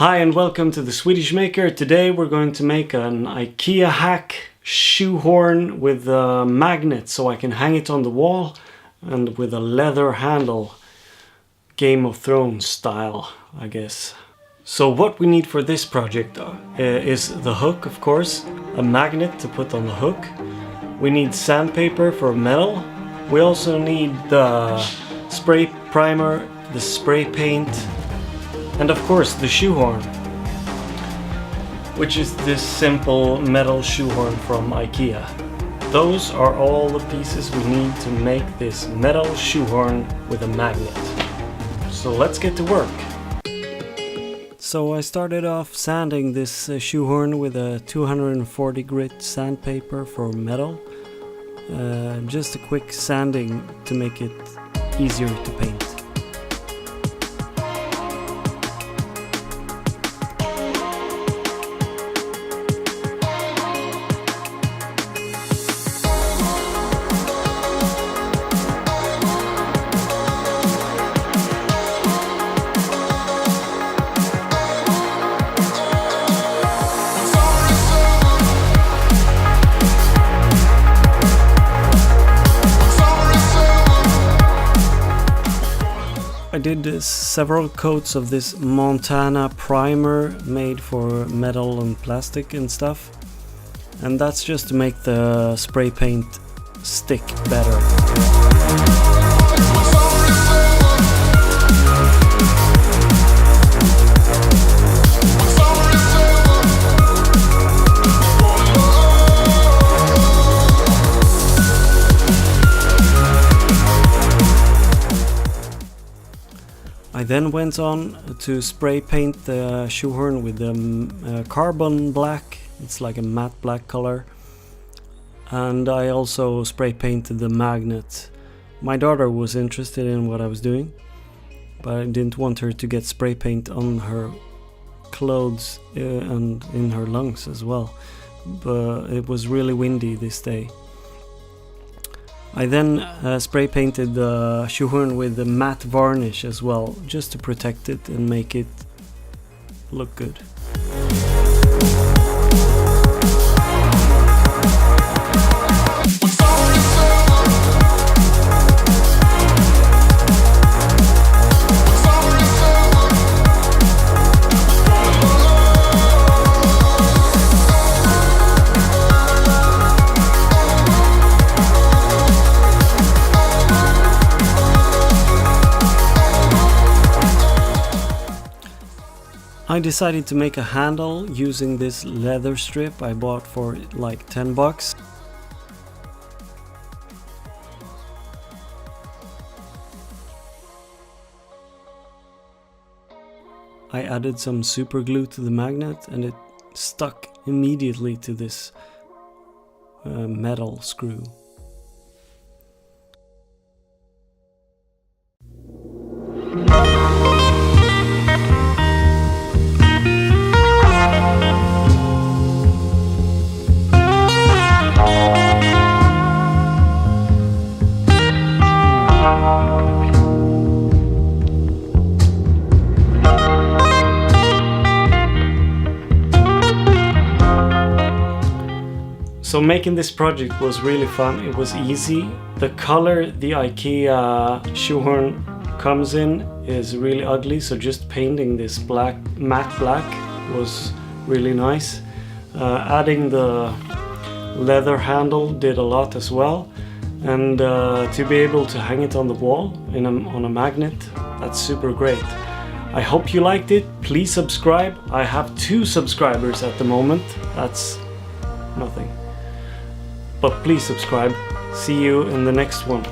Hi and welcome to the Swedish Maker. Today we're going to make an IKEA-hacked shoehorn with a magnet so I can hang it on the wall and with a leather handle. Game of Thrones style, I guess. So what we need for this project is the hook, of course, a magnet to put on the hook. We need sandpaper for metal. We also need the spray primer, the spray paint, and of course the shoehorn, which is this simple metal shoehorn from IKEA. Those are all the pieces we need to make this metal shoehorn with a magnet. So let's get to work. So I started off sanding this shoehorn with a 240 grit sandpaper for metal. Just a quick sanding to make it easier to paint. I did several coats of this Montana primer made for metal and plastic and stuff, and that's just to make the spray paint stick better. I then went on to spray paint the shoehorn with the carbon black. It's like a matte black color. And I also spray painted the magnet. My daughter was interested in what I was doing, but I didn't want her to get spray paint on her clothes and in her lungs as well. But it was really windy this day. I then spray painted the shoehorn with the matte varnish as well, just to protect it and make it look good. I decided to make a handle using this leather strip I bought for like 10 bucks. I added some super glue to the magnet and it stuck immediately to this metal screw. So making this project was really fun. It was easy. The color the IKEA shoehorn comes in is really ugly, so just painting this black, matte black, was really nice. Adding the leather handle did a lot as well, and to be able to hang it on the wall on a magnet, that's super great. I hope you liked it. Please subscribe. I have 2 subscribers at the moment. That's nothing. But please subscribe. See you in the next one.